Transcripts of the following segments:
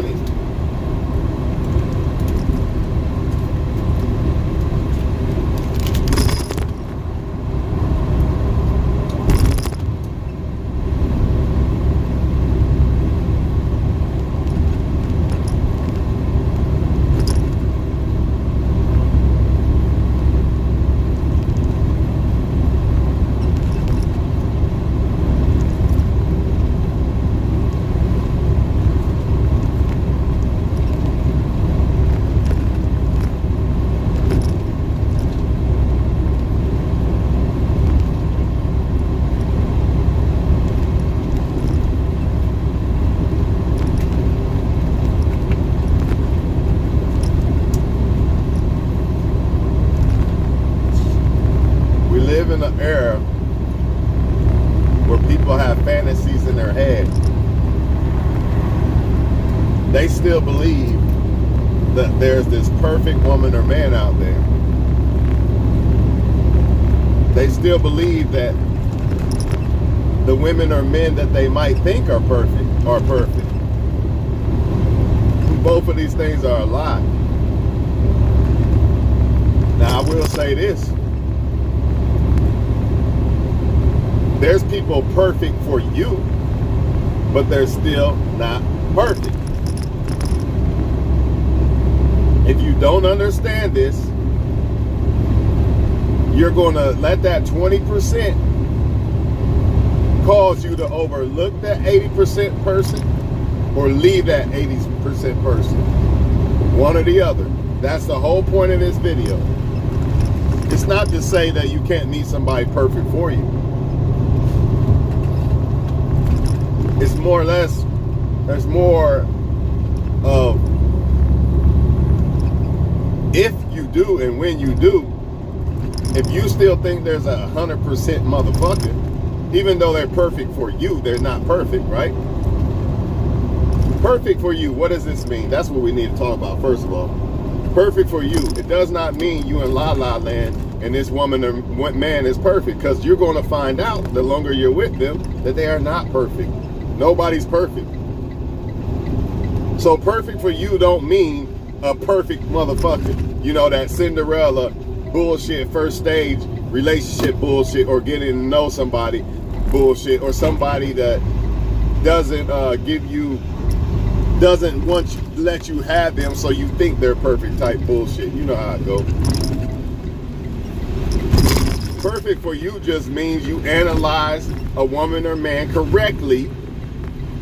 2020. We live in an era where people have fantasies in their head. They still believe that there's this perfect woman or man out there. They still believe that the women or men that they might think are perfect are perfect. Both of these things are a lie. Now, I will say this. There's people perfect for you, but they're still not perfect. If you don't understand this, you're going to let that 20% cause you to overlook that 80% person or leave that 80% person. One or the other. That's the whole point of this video. It's not to say that you can't meet somebody perfect for you. It's more or less, there's more of if you do and when you do, if you still think there's 100% motherfucker, even though they're perfect for you, they're not perfect, right? Perfect for you, what does this mean? That's what we need to talk about first of all. Perfect for you, it does not mean you in La La Land and this woman or man is perfect, because you're going to find out the longer you're with them that they are not perfect. Nobody's perfect. So perfect for you don't mean a perfect motherfucker. You know, that Cinderella bullshit first stage relationship bullshit, or getting to know somebody bullshit, or somebody that doesn't doesn't want you, let you have them so you think they're perfect type bullshit. You know how it goes. Perfect for you just means you analyze a woman or man correctly,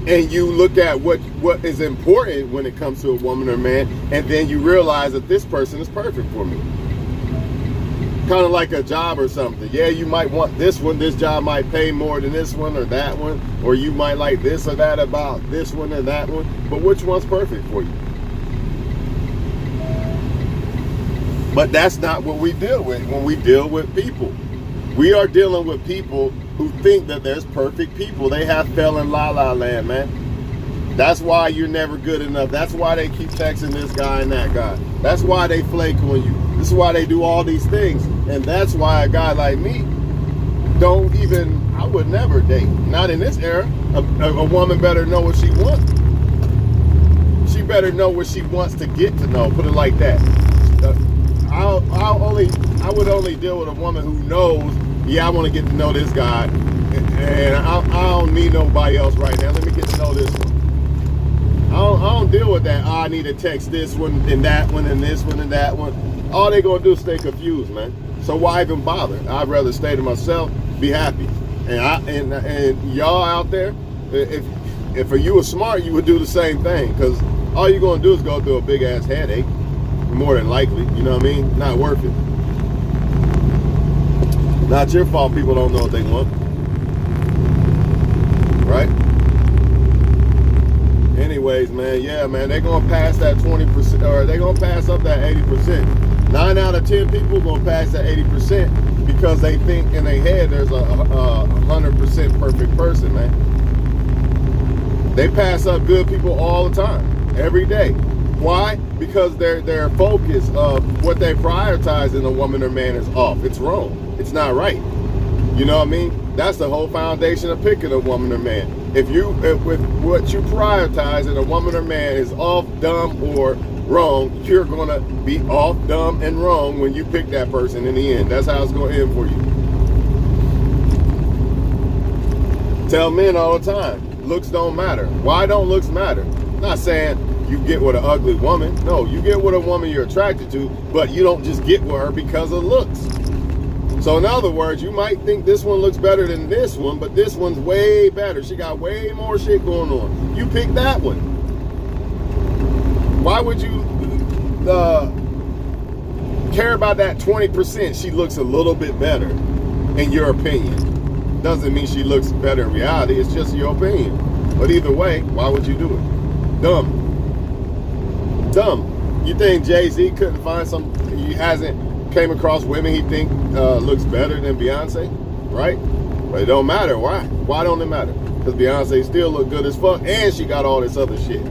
and you look at what is important when it comes to a woman or man, and then you realize that this person is perfect for me. Kind of like a job or something. Yeah, you might want this one. This job might pay more than this one or that one, or you might like this or that about this one and that one, but which one's perfect for you? But that's not what we deal with when we deal with people. We are dealing with people who think that there's perfect people. They have fell in La La Land, man. That's why you're never good enough. That's why they keep texting this guy and that guy. That's why they flake on you. This is why they do all these things. And that's why a guy like me I would never date. Not in this era. A woman better know what she wants. She better know what she wants to get to know. Put it like that. I would only deal with a woman who knows, yeah, I want to get to know this guy, and I don't need nobody else right now. Let me get to know this one. I don't deal with that. I need to text this one and that one and this one and that one. All they gonna do is stay confused, man. So why even bother? I'd rather stay to myself, be happy. And y'all out there, if you were smart, you would do the same thing, because all you're gonna do is go through a big ass headache. More than likely, you know what I mean? Not worth it. Not your fault people don't know what they want. Right? Anyways, man, yeah, man, they're going to pass that 20%, or they're going to pass up that 80%. 9 out of 10 people going to pass that 80% because they think in their head there's a 100% perfect person, man. They pass up good people all the time, every day. Why? Because their focus of what they prioritize in a woman or man is off. It's wrong. It's not right. You know what I mean? That's the whole foundation of picking a woman or man. If with what you prioritize in a woman or man is off, dumb, or wrong, you're gonna be off, dumb, and wrong when you pick that person in the end. That's how it's gonna end for you. Tell men all the time, looks don't matter. Why don't looks matter? I'm not saying you get with an ugly woman. No, you get with a woman you're attracted to, but you don't just get with her because of looks. So in other words, you might think this one looks better than this one, but this one's way better. She got way more shit going on. You pick that one. Why would you care about that 20%? She looks a little bit better, in your opinion. Doesn't mean she looks better in reality. It's just your opinion. But either way, why would you do it? Dumb. You think Jay-Z couldn't find he hasn't came across women he think looks better than Beyonce, right? But it don't matter. Why? Why don't it matter? Because Beyonce still look good as fuck, and she got all this other shit.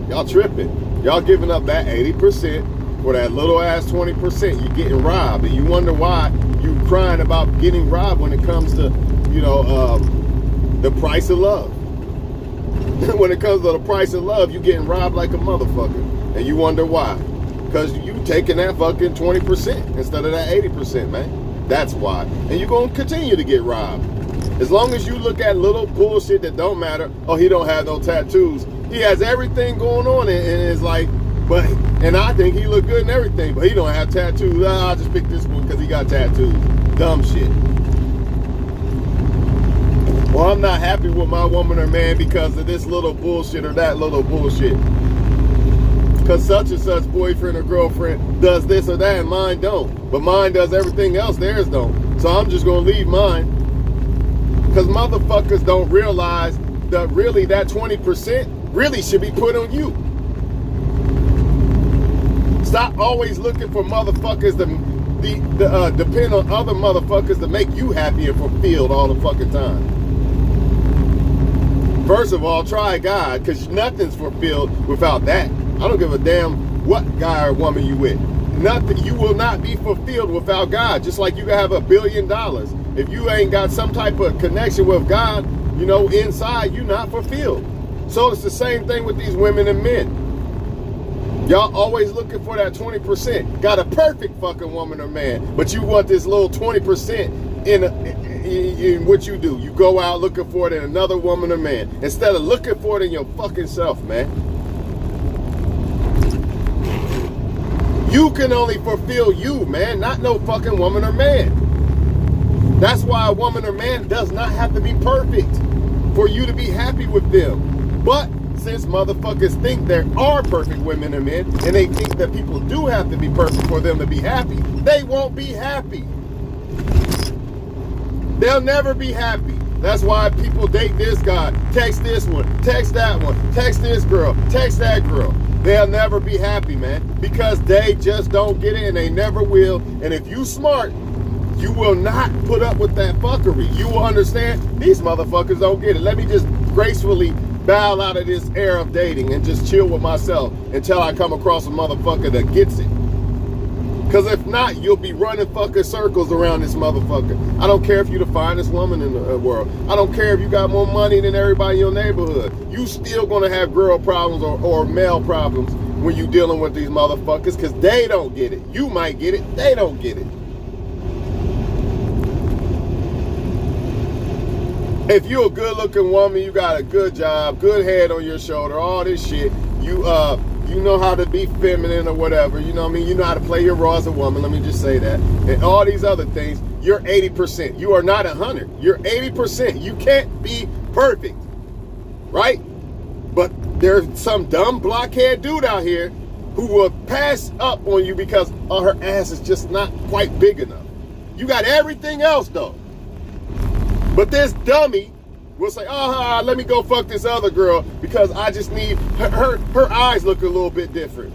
Y'all tripping. Y'all giving up that 80% for that little ass 20%. You're getting robbed, and you wonder why you crying about getting robbed when it comes to, the price of love. When it comes to the price of love, you getting robbed like a motherfucker, and you wonder why. Because you taking that fucking 20% instead of that 80%, man. That's why. And you're going to continue to get robbed. As long as you look at little bullshit that don't matter. Oh, he don't have no tattoos. He has everything going on, and it's like, and I think he look good and everything, but he don't have tattoos. I'll just pick this one because he got tattoos. Dumb shit. Well, I'm not happy with my woman or man because of this little bullshit or that little bullshit. Because such and such boyfriend or girlfriend does this or that and mine don't. But mine does everything else, theirs don't. So I'm just going to leave mine. Because motherfuckers don't realize that really that 20% really should be put on you. Stop always looking for motherfuckers to depend on other motherfuckers to make you happy and fulfilled all the fucking time. First of all, try God, because nothing's fulfilled without that. I don't give a damn what guy or woman you with. Nothing. You will not be fulfilled without God. Just like you can have $1 billion. If you ain't got some type of connection with God, inside, you're not fulfilled. So it's the same thing with these women and men. Y'all always looking for that 20%. Got a perfect fucking woman or man, but you want this little 20% in what you do. You go out looking for it in another woman or man instead of looking for it in your fucking self, man. You can only fulfill you, man, not no fucking woman or man. That's why a woman or man does not have to be perfect for you to be happy with them. But since motherfuckers think there are perfect women and men, and they think that people do have to be perfect for them to be happy, they won't be happy. They'll never be happy. That's why people date this guy, text this one, text that one, text this girl, text that girl. They'll never be happy, man, because they just don't get it and they never will. And if you smart, you will not put up with that fuckery. You will understand these motherfuckers don't get it. Let me just gracefully bow out of this era of dating and just chill with myself until I come across a motherfucker that gets it. Because if not, you'll be running fucking circles around this motherfucker. I don't care if you're the finest woman in the world. I don't care if you got more money than everybody in your neighborhood. You still gonna have girl problems or male problems when you dealing with these motherfuckers because they don't get it. You might get it, they don't get it. If you're a good looking woman, you got a good job, good head on your shoulder, all this shit, you know how to be feminine or whatever, you know what I mean? You know how to play your role as a woman, let me just say that. And all these other things, you're 80%. You are not 100. You're 80%. You can't be perfect, right? But there's some dumb blockhead dude out here who will pass up on you because her ass is just not quite big enough. You got everything else though. But this dummy will say, let me go fuck this other girl because I just need her eyes look a little bit different.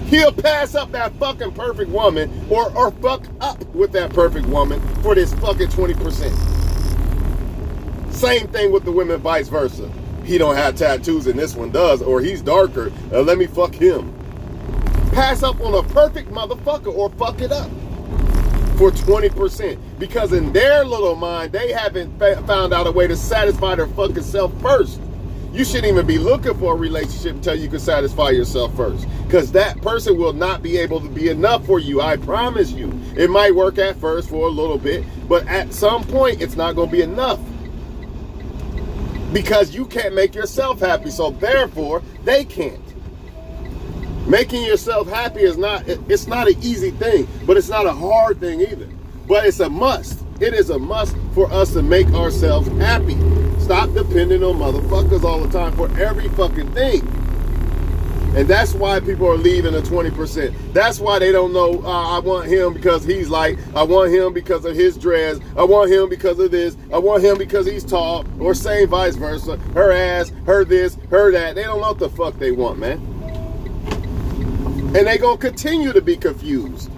He'll pass up that fucking perfect woman or fuck up with that perfect woman for this fucking 20%. Same thing with the women, vice versa. He don't have tattoos and this one does, or he's darker, let me fuck him. Pass up on a perfect motherfucker or fuck it up. for 20%, because in their little mind, they haven't found out a way to satisfy their fucking self first. You shouldn't even be looking for a relationship until you can satisfy yourself first, because that person will not be able to be enough for you. I promise you. It might work at first for a little bit, but at some point it's not going to be enough, because you can't make yourself happy, so therefore they can't. Making yourself happy is not, it's not an easy thing, but it's not a hard thing either. But it's a must. It is a must for us to make ourselves happy. Stop depending on motherfuckers all the time for every fucking thing. And that's why people are leaving the 20%. That's why they don't know, I want him because he's light. I want him because of his dress. I want him because of this. I want him because he's tall. Or same vice versa. Her ass, her this, her that. They don't know what the fuck they want, man. And they gonna continue to be confused.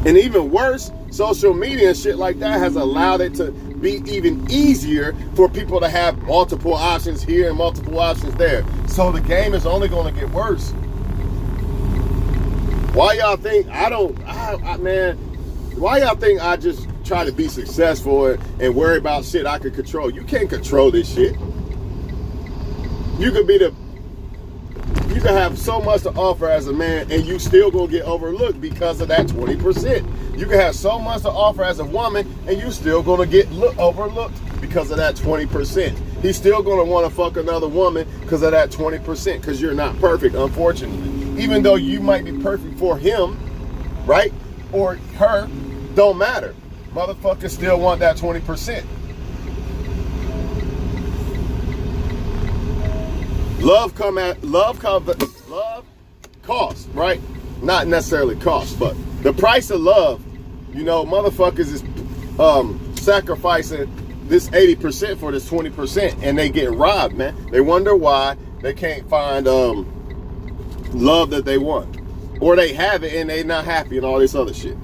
And even worse, social media and shit like that has allowed it to be even easier for people to have multiple options here and multiple options there. So the game is only gonna get worse. Why y'all think man, why y'all think I just try to be successful and worry about shit I can control? You can't control this shit. You can have so much to offer as a man and you still gonna get overlooked because of that 20%. You can have so much to offer as a woman and you still gonna get overlooked because of that 20%. He's still gonna wanna fuck another woman because of that 20%, because you're not perfect, unfortunately. Even though you might be perfect for him, right? Or her, don't matter. Motherfuckers still want that 20%. Love costs, right? Not necessarily cost, but the price of love, you know, motherfuckers is sacrificing this 80% for this 20%, and they get robbed, man. They wonder why they can't find love that they want, or they have it and they not happy and all this other shit.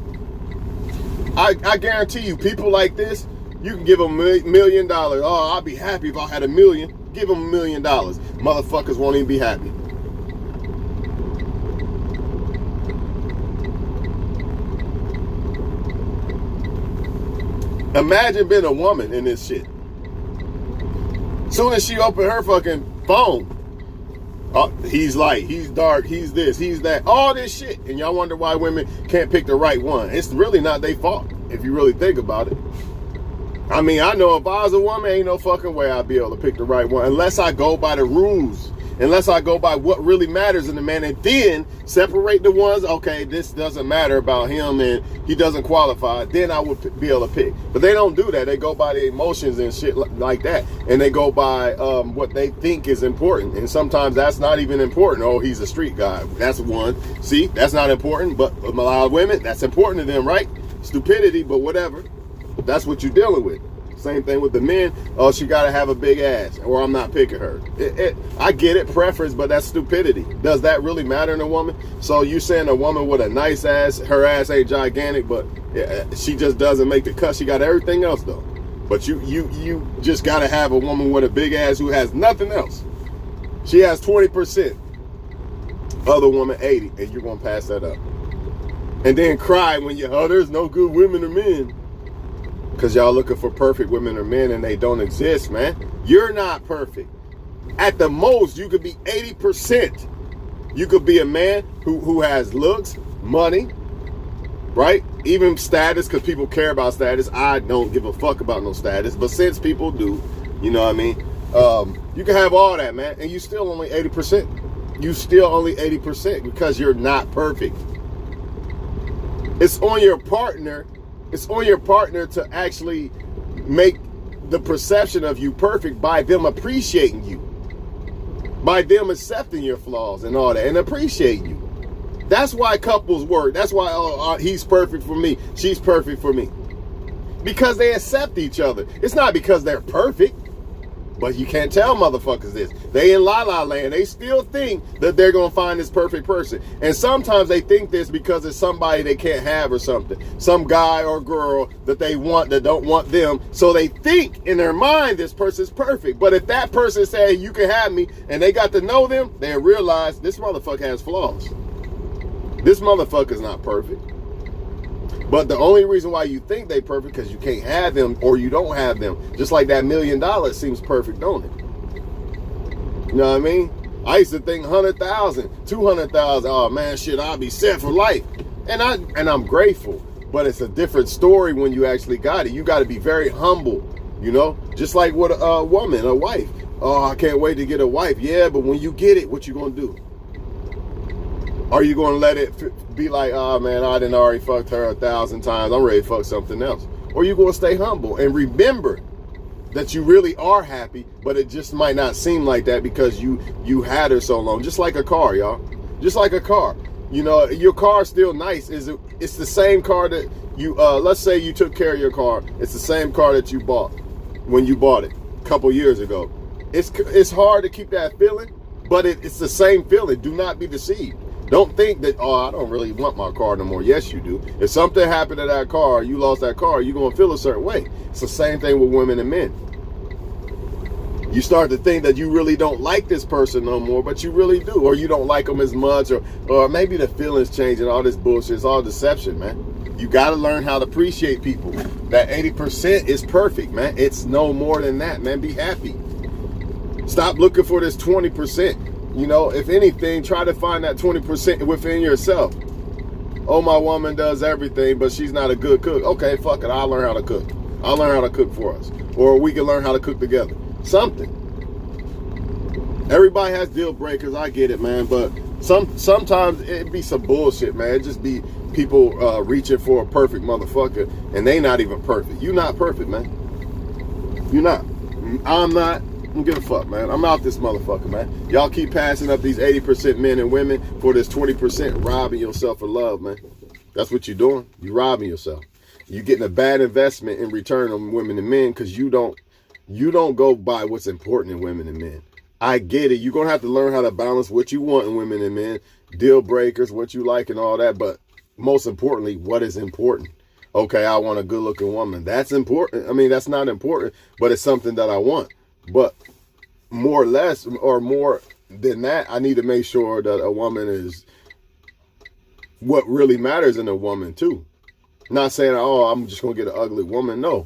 I guarantee you, people like this, you can give them $1 million. Oh, I'd be happy if I had $1 million. Give them $1 million. Motherfuckers won't even be happy. Imagine being a woman in this shit. Soon as she opened her fucking phone, he's light, he's dark, he's this, he's that, all this shit. And y'all wonder why women can't pick the right one. It's really not their fault, if you really think about it. I mean, I know if I was a woman, ain't no fucking way I'd be able to pick the right one unless I go by the rules, unless I go by what really matters in the man, and then separate the ones, okay, this doesn't matter about him and he doesn't qualify, then I would be able to pick. But they don't do that. They go by the emotions and shit like that, and they go by what they think is important, and sometimes that's not even important. Oh, he's a street guy. That's one. See, that's not important, but a lot of women, that's important to them, right? Stupidity, but whatever. That's what you're dealing with. Same thing with the men. Oh, she got to have a big ass, or I'm not picking her. I get it, preference, but that's stupidity. Does that really matter in a woman? So you saying a woman with a nice ass, her ass ain't gigantic, but she just doesn't make the cut. She got everything else though. But you just got to have a woman with a big ass who has nothing else. She has 20%. Other woman 80, and you're gonna pass that up. And then cry when there's no good women or men. Because y'all looking for perfect women or men, and they don't exist, man. You're not perfect. At the most, you could be 80%. You could be a man who has looks, money, right? Even status, because people care about status. I don't give a fuck about no status, but since people do, you know what I mean? You can have all that, man, and you still only 80%. You still only 80% because you're not perfect. It's on your partner. It's on your partner to actually make the perception of you perfect by them appreciating you, by them accepting your flaws and all that, and appreciating you. That's why couples work. That's why he's perfect for me, she's perfect for me. Because they accept each other. It's not because they're perfect. But you can't tell motherfuckers this. They in la-la land. They still think that they're going to find this perfect person. And sometimes they think this because it's somebody they can't have or something. Some guy or girl that they want that don't want them. So they think in their mind this person's perfect. But if that person say, you can have me, and they got to know them, they realize this motherfucker has flaws. This motherfucker's not perfect. But the only reason why you think they perfect because you can't have them or you don't have them. Just like that $1 million seems perfect, don't it? You know what I mean? I used to think 100,000, 200,000. Oh man, shit, I'll be set for life. And I'm grateful. But it's a different story when you actually got it. You got to be very humble, you know? Just like with a woman, a wife. Oh, I can't wait to get a wife. Yeah, but when you get it, what you gonna do? Are you gonna let it be like, oh man, I done already fucked her 1,000 times. I'm ready to fuck something else. Or you gonna stay humble and remember that you really are happy, but it just might not seem like that because you had her so long. Just like a car, y'all. Just like a car. You know, your car's still nice. It's the same car that you, let's say you took care of your car. It's the same car that you bought when you bought it a couple years ago. It's hard to keep that feeling, but it's the same feeling. Do not be deceived. Don't think that, oh, I don't really want my car no more. Yes, you do. If something happened to that car, you lost that car, you're going to feel a certain way. It's the same thing with women and men. You start to think that you really don't like this person no more, but you really do. Or you don't like them as much, or maybe the feelings change and all this bullshit. It's all deception, man. You got to learn how to appreciate people. That 80% is perfect, man. It's no more than that, man. Be happy. Stop looking for this 20%. You know, if anything, try to find that 20% within yourself. Oh, my woman does everything, but she's not a good cook. Okay, fuck it. I'll learn how to cook. I'll learn how to cook for us. Or we can learn how to cook together. Something. Everybody has deal breakers. I get it, man. But sometimes it be some bullshit, man. It just be people reaching for a perfect motherfucker, and they not even perfect. You not perfect, man. You not. I'm not. I don't give a fuck, man. I'm out this motherfucker, man. Y'all keep passing up these 80% men and women for this 20% robbing yourself of love, man. That's what you're doing. You're robbing yourself. You're getting a bad investment in return on women and men because you don't go by what's important in women and men. I get it. You're going to have to learn how to balance what you want in women and men, deal breakers, what you like and all that. But most importantly, what is important? Okay, I want a good looking woman. That's important. I mean, that's not important, but it's something that I want. But more or less, or more than that, I need to make sure that a woman is what really matters in a woman too. Not saying, oh, I'm just going to get an ugly woman. No,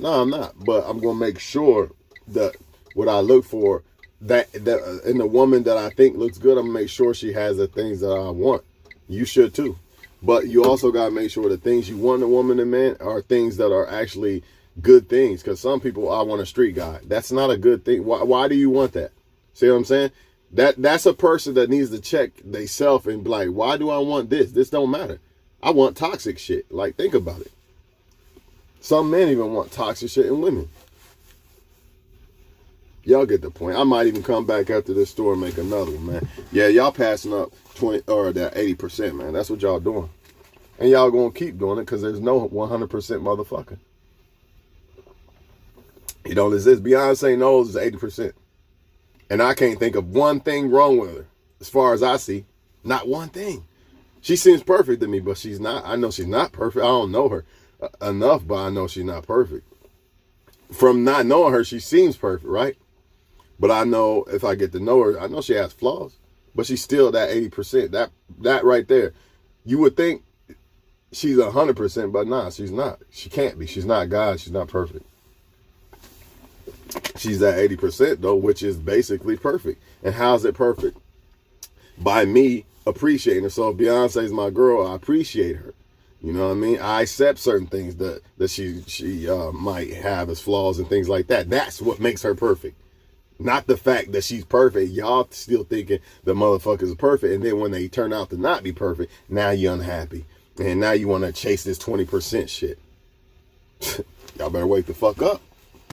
I'm not. But I'm going to make sure that what I look for, that in the woman that I think looks good, I'm going to make sure she has the things that I want. You should too. But you also got to make sure the things you want in a woman and man are things that are actually good things. Because some people, I want a street guy. That's not a good thing. Why do you want that? See what I'm saying? That's a person that needs to check themselves and be like, why do I want this? This don't matter. I want toxic shit. Like, think about it. Some men even want toxic shit in women. Y'all get the point. I might even come back after this store and make another one, man. Yeah, y'all passing up 20 or that 80%, man. That's what y'all doing. And y'all gonna keep doing it because there's no 100% motherfucker. It don't exist. Beyonce knows it's 80%. And I can't think of one thing wrong with her. As far as I see, not one thing. She seems perfect to me, but she's not. I know she's not perfect. I don't know her enough, but I know she's not perfect. From not knowing her, she seems perfect, right? But I know if I get to know her, I know she has flaws, but she's still that 80%. That right there. You would think she's 100%, but nah, she's not. She can't be. She's not God. She's not perfect. She's that 80% though, which is basically perfect. And how's it perfect? By me appreciating her. So if Beyonce's my girl, I appreciate her. You know what I mean? I accept certain things that she might have as flaws and things like that. That's what makes her perfect. Not the fact that she's perfect. Y'all still thinking the motherfuckers are perfect. And then when they turn out to not be perfect, now you're unhappy. And now you want to chase this 20% shit. Y'all better wake the fuck up.